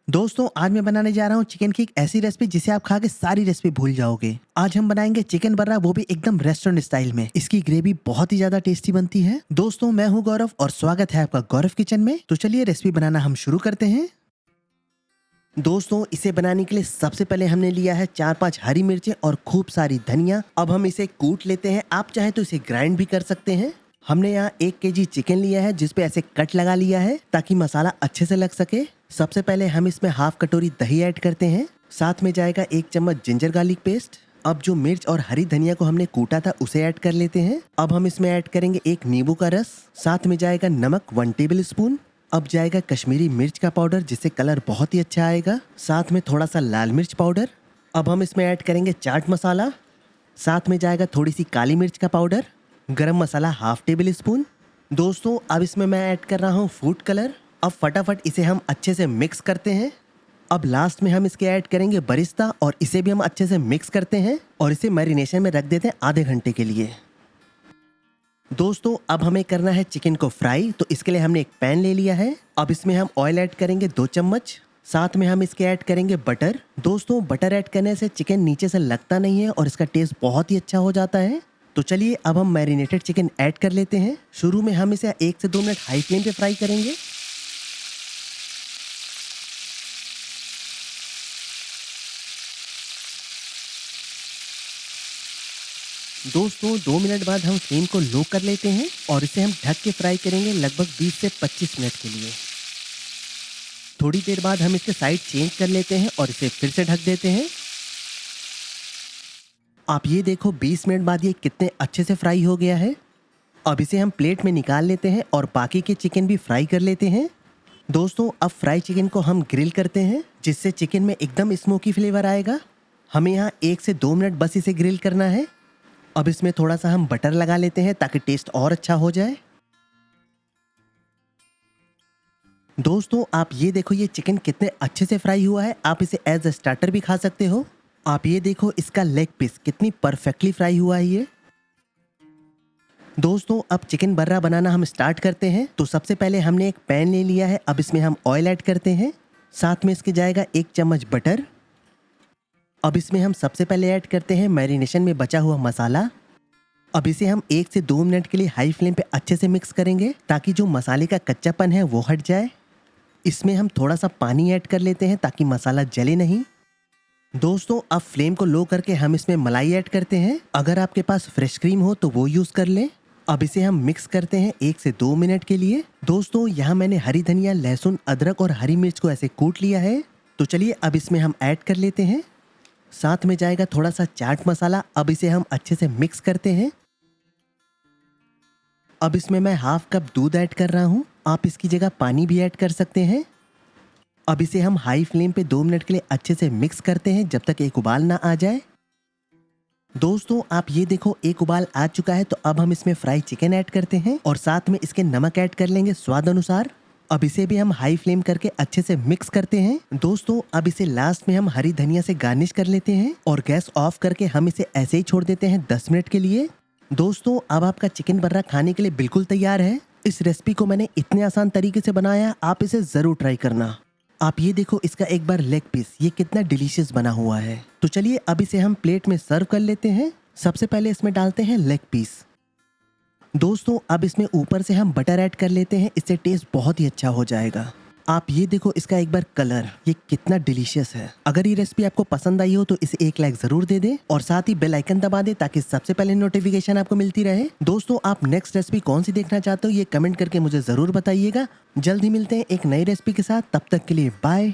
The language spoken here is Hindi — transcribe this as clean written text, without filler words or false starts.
दोस्तों आज मैं बनाने जा रहा हूँ चिकन की एक ऐसी रेसिपी जिसे आप खा के सारी रेसिपी भूल जाओगे। आज हम बनाएंगे चिकन बर्रा, वो भी एकदम रेस्टोरेंट स्टाइल में। इसकी ग्रेवी बहुत ही ज्यादा टेस्टी बनती है। दोस्तों मैं हूँ गौरव और स्वागत है आपका गौरव किचन में। तो चलिए रेसिपी बनाना हम शुरू करते हैं। दोस्तों इसे बनाने के लिए सबसे पहले हमने लिया है 4-5 हरी मिर्चें और खूब सारी धनिया। अब हम इसे कूट लेते हैं, आप चाहे तो इसे ग्राइंड भी कर सकते हैं। हमने यहाँ 1 केजी चिकन लिया है जिसपे ऐसे कट लगा लिया है ताकि मसाला अच्छे से लग सके। सबसे पहले हम इसमें हाफ कटोरी दही ऐड करते हैं, साथ में जाएगा 1 चम्मच जिंजर गार्लिक पेस्ट। अब जो मिर्च और हरी धनिया को हमने कूटा था उसे ऐड कर लेते हैं। अब हम इसमें ऐड करेंगे 1 नींबू का रस, साथ में जाएगा नमक 1 टेबल स्पून। अब जाएगा कश्मीरी मिर्च का पाउडर जिससे कलर बहुत ही अच्छा आएगा, साथ में थोड़ा सा लाल मिर्च पाउडर। अब हम इसमें ऐड करेंगे चाट मसाला, साथ में जाएगा थोड़ी सी काली मिर्च का पाउडर, गरम मसाला हाफ टेबल स्पून। दोस्तों अब इसमें मैं ऐड कर रहा हूँ फूड कलर। अब फटाफट इसे हम अच्छे से मिक्स करते हैं। अब लास्ट में हम इसके ऐड करेंगे बरिस्ता और इसे भी हम अच्छे से मिक्स करते हैं और इसे मैरिनेशन में रख देते हैं आधे घंटे के लिए। दोस्तों अब हमें करना है चिकन को फ्राई, तो इसके लिए हमने एक पैन ले लिया है। अब इसमें हम ऑयल ऐड करेंगे 2 चम्मच, साथ में हम इसके ऐड करेंगे बटर। दोस्तों बटर ऐड करने से चिकन नीचे से लगता नहीं है और इसका टेस्ट बहुत ही अच्छा हो जाता है। तो चलिए अब हम मैरिनेटेड चिकन ऐड कर लेते हैं। शुरू में हम इसे 1 से 2 मिनट हाई फ्लेम पे फ्राई करेंगे। दोस्तों 2 मिनट बाद हम फ्लेम को लो कर लेते हैं और इसे हम ढक के फ्राई करेंगे लगभग 20 से 25 मिनट के लिए। थोड़ी देर बाद हम इसके साइड चेंज कर लेते हैं और इसे फिर से ढक देते हैं। आप ये देखो 20 मिनट बाद ये कितने अच्छे से फ्राई हो गया है। अब इसे हम प्लेट में निकाल लेते हैं और बाकी के चिकन भी फ्राई कर लेते हैं। दोस्तों अब फ्राई चिकन को हम ग्रिल करते हैं जिससे चिकन में एकदम स्मोकी फ्लेवर आएगा। हमें यहाँ 1 से 2 मिनट बस इसे ग्रिल करना है। अब इसमें थोड़ा सा हम बटर लगा लेते हैं ताकि टेस्ट और अच्छा हो जाए। दोस्तों आप ये देखो ये चिकन कितने अच्छे से फ्राई हुआ है। आप इसे एज अ स्टार्टर भी खा सकते हो। आप ये देखो इसका लेग पीस कितनी परफेक्टली फ्राई हुआ है ये। दोस्तों अब चिकन बर्रा बनाना हम स्टार्ट करते हैं। तो सबसे पहले हमने एक पैन ले लिया है, अब इसमें हम ऑयल ऐड करते हैं, साथ में इसके जाएगा 1 चम्मच बटर। अब इसमें हम सबसे पहले ऐड करते हैं मैरिनेशन में बचा हुआ मसाला। अब इसे हम 1 से 2 मिनट के लिए हाई फ्लेम पे अच्छे से मिक्स करेंगे ताकि जो मसाले का कच्चापन है वो हट जाए। इसमें हम थोड़ा सा पानी ऐड कर लेते हैं ताकि मसाला जले नहीं। दोस्तों अब फ्लेम को लो करके हम इसमें मलाई ऐड करते हैं। अगर आपके पास फ्रेश क्रीम हो तो वो यूज़ कर लें। अब इसे हम मिक्स करते हैं 1 से 2 मिनट के लिए। दोस्तों यहाँ मैंने हरी धनिया, लहसुन, अदरक और हरी मिर्च को ऐसे कूट लिया है। तो चलिए अब इसमें हम ऐड कर लेते हैं। साथ में जाएगा थोड़ा सा चाट मसाला। अब इसे हम अच्छे से मिक्स करते हैं। अब इसमें मैं हाफ कप दूध ऐड कर रहा हूँ, आप इसकी जगह पानी भी ऐड कर सकते हैं। अब इसे हम हाई फ्लेम पे 2 मिनट के लिए अच्छे से मिक्स करते हैं जब तक एक उबाल ना आ जाए। दोस्तों आप ये देखो एक उबाल आ चुका है। तो अब हम इसमें फ्राई चिकन ऐड करते हैं और साथ में इसके नमक ऐड कर लेंगे स्वाद अनुसार। अब इसे भी हम हाई फ्लेम करके अच्छे से मिक्स करते हैं। दोस्तों अब इसे लास्ट में हम हरी धनिया से गार्निश कर लेते हैं और गैस ऑफ करके हम इसे ऐसे ही छोड़ देते हैं 10 मिनट के लिए। दोस्तों अब आपका चिकन बर्रा खाने के लिए बिल्कुल तैयार है। इस रेसिपी को मैंने इतने आसान तरीके से बनाया, आप इसे ज़रूर ट्राई करना। आप ये देखो इसका एक बार लेग पीस ये कितना डिलीशियस बना हुआ है। तो चलिए अब इसे हम प्लेट में सर्व कर लेते हैं। सबसे पहले इसमें डालते हैं लेग पीस। दोस्तों अब इसमें ऊपर से हम बटर ऐड कर लेते हैं, इससे टेस्ट बहुत ही अच्छा हो जाएगा। आप ये देखो इसका एक बार कलर ये कितना डिलीशियस है। अगर ये रेसिपी आपको पसंद आई हो तो इसे एक लाइक जरूर दे दें और साथ ही बेल आइकन दबा दें ताकि सबसे पहले नोटिफिकेशन आपको मिलती रहे। दोस्तों आप नेक्स्ट रेसिपी कौन सी देखना चाहते हो ये कमेंट करके मुझे जरूर बताइएगा। जल्द ही मिलते हैं एक नई रेसिपी के साथ, तब तक के लिए बाय।